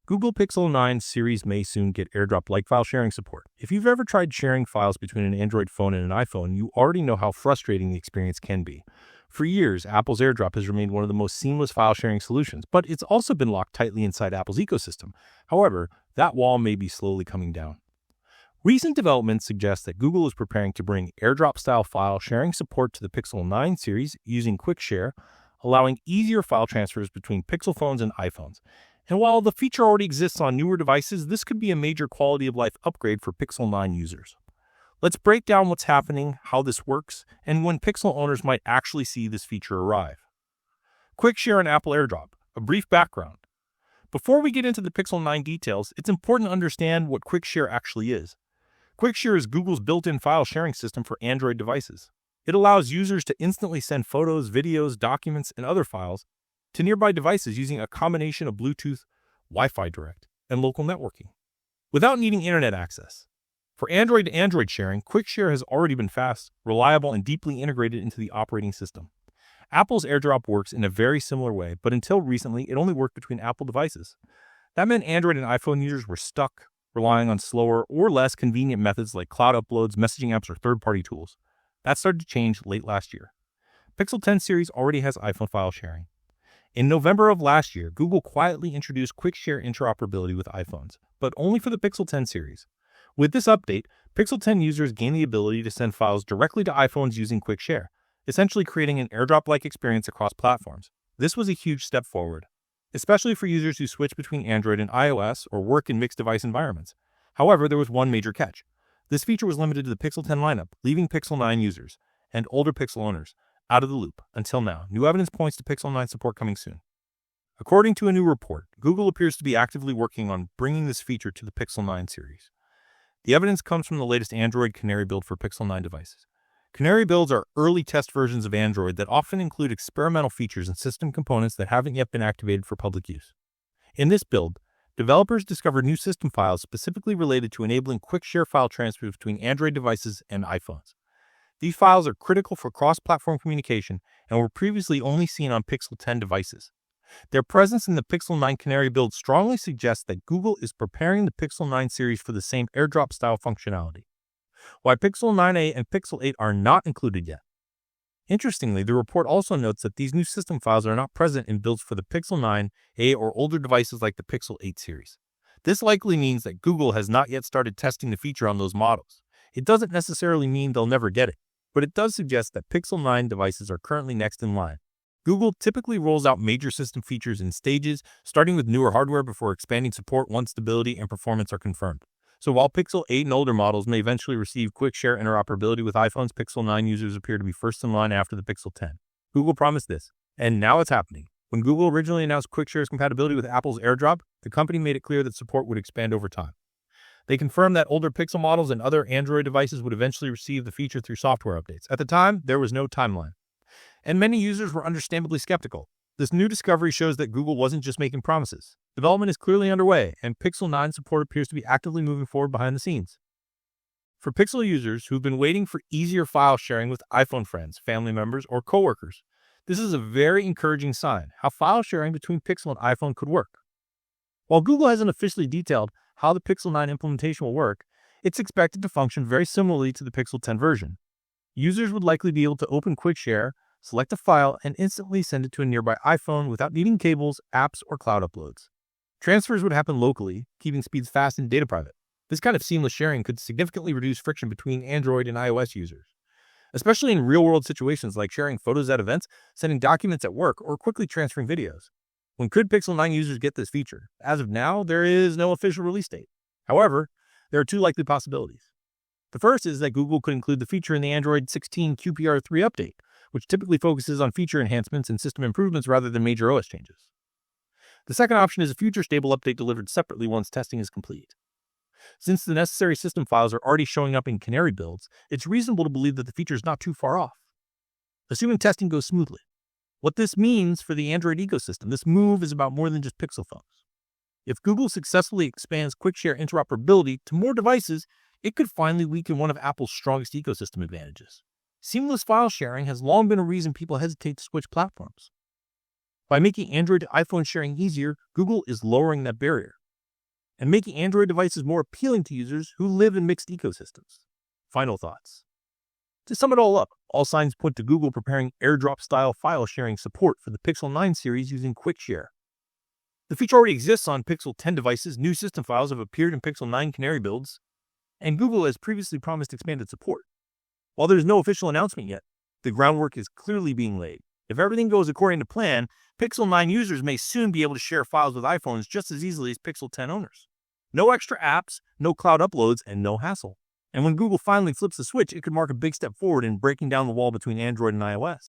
Google Pixel 9 series may soon get AirDrop-like file sharing support. If you've ever tried sharing files between an Android phone and an iPhone, you already know how frustrating the experience can be. For years, Apple's AirDrop has remained one of the most seamless file sharing solutions, but it's also been locked tightly inside Apple's ecosystem. However, that wall may be slowly coming down. Recent developments suggest that Google is preparing to bring AirDrop-style file sharing support to the Pixel 9 series using Quick Share, allowing easier file transfers between Pixel phones and iPhones. And while the feature already exists on newer devices, this could be a major quality of life upgrade for Pixel 9 users. Let's break down what's happening, how this works, and when Pixel owners might actually see this feature arrive. Quick Share and Apple AirDrop. A brief background. Before we get into the Pixel 9 details, it's important to understand what Quick Share actually is. Quick Share is Google's built-in file sharing system for Android devices. It allows users to instantly send photos, videos, documents, and other files to nearby devices using a combination of Bluetooth, Wi-Fi Direct, and local networking, without needing internet access. For Android to Android sharing, Quick Share has already been fast, reliable, and deeply integrated into the operating system. Apple's AirDrop works in a very similar way, but until recently, it only worked between Apple devices. That meant Android and iPhone users were stuck, relying on slower or less convenient methods like cloud uploads, messaging apps, or third-party tools. That started to change late last year. Pixel 10 series already has iPhone file sharing. In November of last year, Google quietly introduced Quick Share interoperability with iPhones, but only for the Pixel 10 series. With this update, Pixel 10 users gain the ability to send files directly to iPhones using Quick Share, essentially creating an AirDrop-like experience across platforms. This was a huge step forward, especially for users who switch between Android and iOS or work in mixed device environments. However, there was one major catch. This feature was limited to the Pixel 10 lineup, leaving Pixel 9 users and older Pixel owners out of the loop until now. New evidence points to Pixel 9 support coming soon. According to a new report, Google appears to be actively working on bringing this feature to the Pixel 9 series. The evidence comes from the latest Android Canary build for Pixel 9 devices. Canary builds are early test versions of Android that often include experimental features and system components that haven't yet been activated for public use. In this build, developers discovered new system files specifically related to enabling quick share file transfers between Android devices and iPhones. These files are critical for cross-platform communication and were previously only seen on Pixel 10 devices. Their presence in the Pixel 9 Canary build strongly suggests that Google is preparing the Pixel 9 series for the same AirDrop-style functionality, while Pixel 9a and Pixel 8 are not included yet. Interestingly, the report also notes that these new system files are not present in builds for the Pixel 9a or older devices like the Pixel 8 series. This likely means that Google has not yet started testing the feature on those models. It doesn't necessarily mean they'll never get it, but it does suggest that Pixel 9 devices are currently next in line. Google typically rolls out major system features in stages, starting with newer hardware before expanding support once stability and performance are confirmed. So while Pixel 8 and older models may eventually receive Quick Share interoperability with iPhones, Pixel 9 users appear to be first in line after the Pixel 10. Google promised this, and now it's happening. When Google originally announced Quick Share's compatibility with Apple's AirDrop, the company made it clear that support would expand over time. They confirmed that older Pixel models and other Android devices would eventually receive the feature through software updates. At the time, there was no timeline, and many users were understandably skeptical. This new discovery shows that Google wasn't just making promises. Development is clearly underway, and Pixel 9 support appears to be actively moving forward behind the scenes. For Pixel users who've been waiting for easier file sharing with iPhone friends, family members, or coworkers, this is a very encouraging sign how file sharing between Pixel and iPhone could work. While Google hasn't officially detailed how the Pixel 9 implementation will work, it's expected to function very similarly to the Pixel 10 version. Users would likely be able to open Quick Share, select a file, and instantly send it to a nearby iPhone without needing cables, apps, or cloud uploads. Transfers would happen locally, keeping speeds fast and data private. This kind of seamless sharing could significantly reduce friction between Android and iOS users, especially in real-world situations like sharing photos at events, sending documents at work, or quickly transferring videos. When could Pixel 9 users get this feature? As of now, there is no official release date. However, there are two likely possibilities. The first is that Google could include the feature in the Android 16 QPR3 update, which typically focuses on feature enhancements and system improvements rather than major OS changes. The second option is a future stable update delivered separately once testing is complete. Since the necessary system files are already showing up in Canary builds, it's reasonable to believe that the feature is not too far off. Assuming testing goes smoothly. What this means for the Android ecosystem, this move is about more than just Pixel phones. If Google successfully expands Quick Share interoperability to more devices, it could finally weaken one of Apple's strongest ecosystem advantages. Seamless file sharing has long been a reason people hesitate to switch platforms. By making Android to iPhone sharing easier, Google is lowering that barrier. and making Android devices more appealing to users who live in mixed ecosystems. Final thoughts. To sum it all up, all signs point to Google preparing AirDrop-style file sharing support for the Pixel 9 series using Quick Share. The feature already exists on Pixel 10 devices, new system files have appeared in Pixel 9 Canary builds, and Google has previously promised expanded support. While there is no official announcement yet, the groundwork is clearly being laid. If everything goes according to plan, Pixel 9 users may soon be able to share files with iPhones just as easily as Pixel 10 owners. No extra apps, no cloud uploads, and no hassle. And when Google finally flips the switch, it could mark a big step forward in breaking down the wall between Android and iOS.